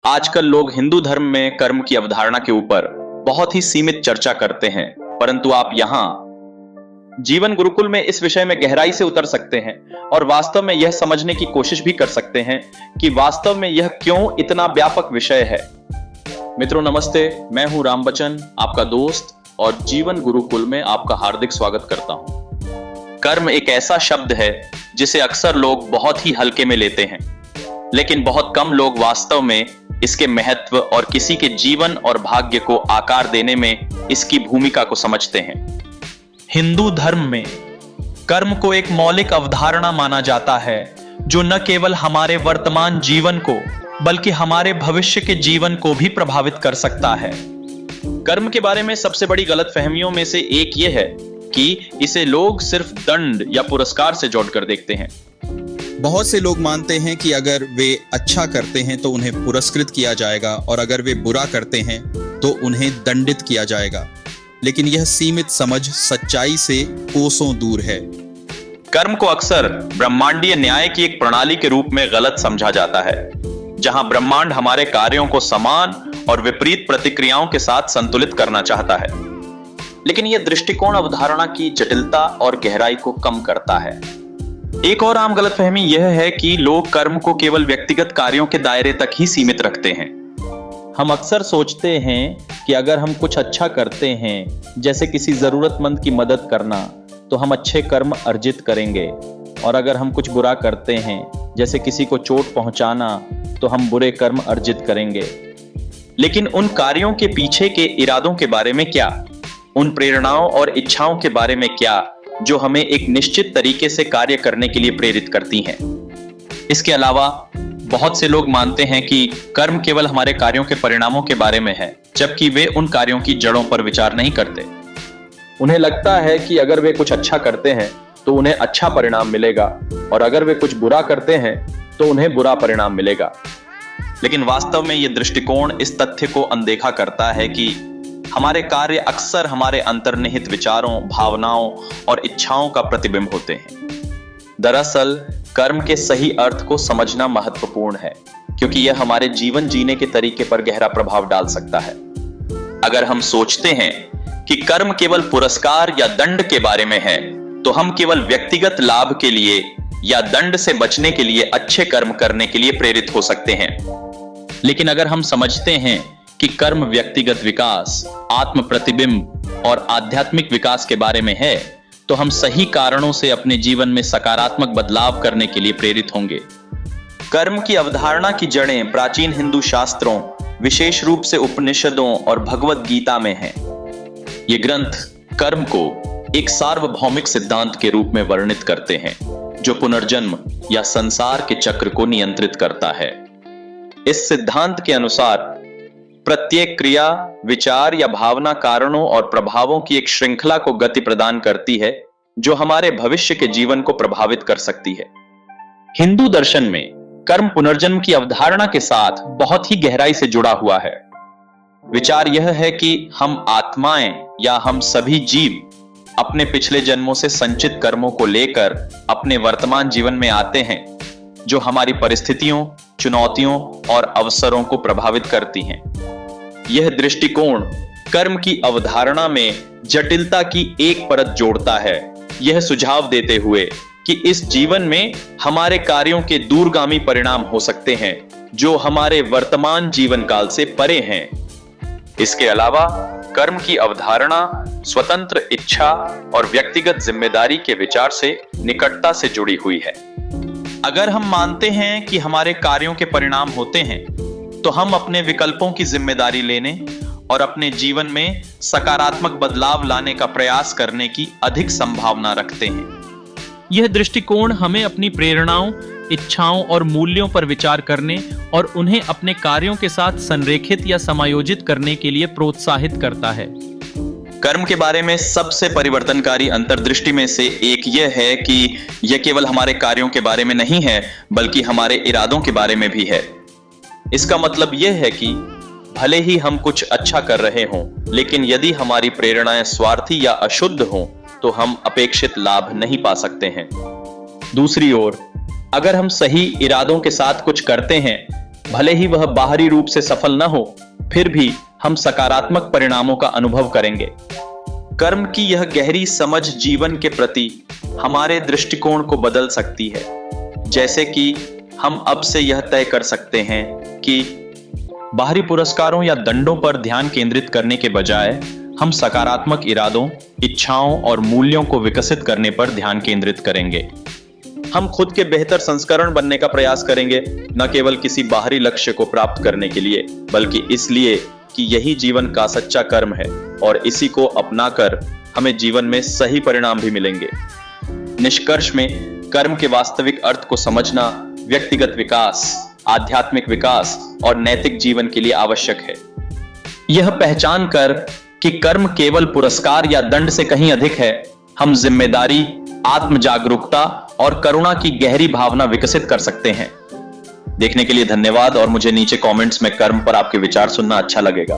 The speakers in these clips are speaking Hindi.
आजकल लोग हिंदू धर्म में कर्म की अवधारणा के ऊपर बहुत ही सीमित चर्चा करते हैं, परंतु आप यहां जीवन गुरुकुल में इस विषय में गहराई से उतर सकते हैं और वास्तव में यह समझने की कोशिश भी कर सकते हैं कि वास्तव में यह क्यों इतना व्यापक विषय है। मित्रों नमस्ते, मैं हूं राम बच्चन, आपका दोस्त, और जीवन गुरुकुल में आपका हार्दिक स्वागत करता हूं। कर्म एक ऐसा शब्द है जिसे अक्सर लोग बहुत ही हल्के में लेते हैं, लेकिन बहुत कम लोग वास्तव में इसके महत्व और किसी के जीवन और भाग्य को आकार देने में इसकी भूमिका को समझते हैं। हिंदू धर्म में कर्म को एक मौलिक अवधारणा माना जाता है जो न केवल हमारे वर्तमान जीवन को बल्कि हमारे भविष्य के जीवन को भी प्रभावित कर सकता है। कर्म के बारे में सबसे बड़ी गलतफहमियों में से एक यह है कि इसे लोग सिर्फ दंड या पुरस्कार से जोड़कर देखते हैं। बहुत से लोग मानते हैं कि अगर वे अच्छा करते हैं तो उन्हें पुरस्कृत किया जाएगा और अगर वे बुरा करते हैं तो उन्हें दंडित किया जाएगा, लेकिन यह सीमित समझ सच्चाई से कोसों दूर है। कर्म को अक्सर ब्रह्मांडीय न्याय की एक प्रणाली के रूप में गलत समझा जाता है, जहां ब्रह्मांड हमारे कार्यों को समान और विपरीत प्रतिक्रियाओं के साथ संतुलित करना चाहता है। लेकिन यह दृष्टिकोण अवधारणा की जटिलता और गहराई को कम करता है। एक और आम गलतफहमी यह है कि लोग कर्म को केवल व्यक्तिगत कार्यों के दायरे तक ही सीमित रखते हैं। हम अक्सर सोचते हैं कि अगर हम कुछ अच्छा करते हैं, जैसे किसी जरूरतमंद की मदद करना, तो हम अच्छे कर्म अर्जित करेंगे, और अगर हम कुछ बुरा करते हैं, जैसे किसी को चोट पहुंचाना, तो हम बुरे कर्म अर्जित करेंगे। लेकिन उन कार्यों के पीछे के इरादों के बारे में क्या? उन प्रेरणाओं और इच्छाओं के बारे में क्या जो हमें एक निश्चित तरीके से कार्य करने के लिए प्रेरित करती हैं? इसके अलावा बहुत से लोग मानते हैं कि कर्म केवल हमारे कार्यों के परिणामों के बारे में है, जबकि वे उन कार्यों की जड़ों पर विचार नहीं करते। उन्हें लगता है कि अगर वे कुछ अच्छा करते हैं तो उन्हें अच्छा परिणाम मिलेगा, और अगर वे कुछ बुरा करते हैं तो उन्हें बुरा परिणाम मिलेगा। लेकिन वास्तव में यह दृष्टिकोण इस तथ्य को अनदेखा करता है कि हमारे कार्य अक्सर हमारे अंतर्निहित विचारों, भावनाओं और इच्छाओं का प्रतिबिंब होते हैं। दरअसल कर्म के सही अर्थ को समझना महत्वपूर्ण है, क्योंकि यह हमारे जीवन जीने के तरीके पर गहरा प्रभाव डाल सकता है। अगर हम सोचते हैं कि कर्म केवल पुरस्कार या दंड के बारे में है, तो हम केवल व्यक्तिगत लाभ के लिए या दंड से बचने के लिए अच्छे कर्म करने के लिए प्रेरित हो सकते हैं। लेकिन अगर हम समझते हैं कि कर्म व्यक्तिगत विकास, आत्म प्रतिबिंब और आध्यात्मिक विकास के बारे में है, तो हम सही कारणों से अपने जीवन में सकारात्मक बदलाव करने के लिए प्रेरित होंगे। कर्म की अवधारणा की जड़ें प्राचीन हिंदू शास्त्रों, विशेष रूप से उपनिषदों और भगवत गीता में हैं। ये ग्रंथ कर्म को एक सार्वभौमिक सिद्धांत के रूप में वर्णित करते हैं, जो पुनर्जन्म या संसार के चक्र को नियंत्रित करता है। इस सिद्धांत के अनुसार प्रत्येक क्रिया, विचार या भावना कारणों और प्रभावों की एक श्रृंखला को गति प्रदान करती है, जो हमारे भविष्य के जीवन को प्रभावित कर सकती है। हिंदू दर्शन में कर्म पुनर्जन्म की अवधारणा के साथ बहुत ही गहराई से जुड़ा हुआ है। विचार यह है कि हम आत्माएं या हम सभी जीव अपने पिछले जन्मों से संचित कर्मों को लेकर अपने वर्तमान जीवन में आते हैं, जो हमारी परिस्थितियों, चुनौतियों और अवसरों को प्रभावित करती हैं। यह दृष्टिकोण कर्म की अवधारणा में जटिलता की एक परत जोड़ता है, यह सुझाव देते हुए कि इस जीवन में हमारे कार्यों के दूरगामी परिणाम हो सकते हैं, जो हमारे वर्तमान जीवन काल से परे हैं। इसके अलावा कर्म की अवधारणा स्वतंत्र इच्छा और व्यक्तिगत जिम्मेदारी के विचार से निकटता से जुड़ी हुई है। अगर हम मानते हैं कि हमारे कार्यों के परिणाम होते हैं, तो हम अपने विकल्पों की जिम्मेदारी लेने और अपने जीवन में सकारात्मक बदलाव लाने का प्रयास करने की अधिक संभावना रखते हैं। यह दृष्टिकोण हमें अपनी प्रेरणाओं, इच्छाओं और मूल्यों पर विचार करने और उन्हें अपने कार्यों के साथ संरेखित या समायोजित करने के लिए प्रोत्साहित करता है। कर्म के बारे में सबसे परिवर्तनकारी अंतर्दृष्टि में से एक यह है कि यह केवल हमारे कार्यों के बारे में नहीं है, बल्कि हमारे इरादों के बारे में भी है। इसका मतलब यह है कि भले ही हम कुछ अच्छा कर रहे हों, लेकिन यदि हमारी प्रेरणाएं स्वार्थी या अशुद्ध हों, तो हम अपेक्षित लाभ नहीं पा सकते हैं। दूसरी ओर, अगर हम सही इरादों के साथ कुछ करते हैं, भले ही वह बाहरी रूप से सफल न हो, फिर भी हम सकारात्मक परिणामों का अनुभव करेंगे। कर्म की यह गहरी समझ जीवन के प्रति हमारे दृष्टिकोण को बदल सकती है। जैसे कि हम अब से यह तय कर सकते हैं कि बाहरी पुरस्कारों या दंडों पर ध्यान केंद्रित करने के बजाय हम सकारात्मक इरादों, इच्छाओं और मूल्यों को विकसित करने पर ध्यान केंद्रित करेंगे। हम खुद के बेहतर संस्करण बनने का प्रयास करेंगे, न केवल किसी बाहरी लक्ष्य को प्राप्त करने के लिए, बल्कि इसलिए कि यही जीवन का सच्चा कर्म है और इसी को अपनाकर हमें जीवन में सही परिणाम भी मिलेंगे। निष्कर्ष में कर्म के वास्तविक अर्थ को समझना व्यक्तिगत विकास, आध्यात्मिक विकास और नैतिक जीवन के लिए आवश्यक है। यह पहचान कर कि कर्म केवल पुरस्कार या दंड से कहीं अधिक है, हम जिम्मेदारी, आत्म जागरूकता और करुणा की गहरी भावना विकसित कर सकते हैं। देखने के लिए धन्यवाद और मुझे नीचे कमेंट्स में कर्म पर आपके विचार सुनना अच्छा लगेगा।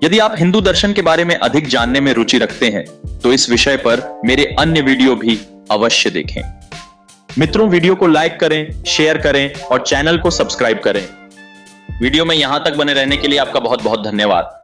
यदि आप हिंदू दर्शन के बारे में अधिक जानने में रुचि रखते हैं तो इस विषय पर मेरे अन्य वीडियो भी अवश्य देखें। मित्रों, वीडियो को लाइक करें, शेयर करें और चैनल को सब्सक्राइब करें। वीडियो में यहां तक बने रहने के लिए आपका बहुत बहुत धन्यवाद।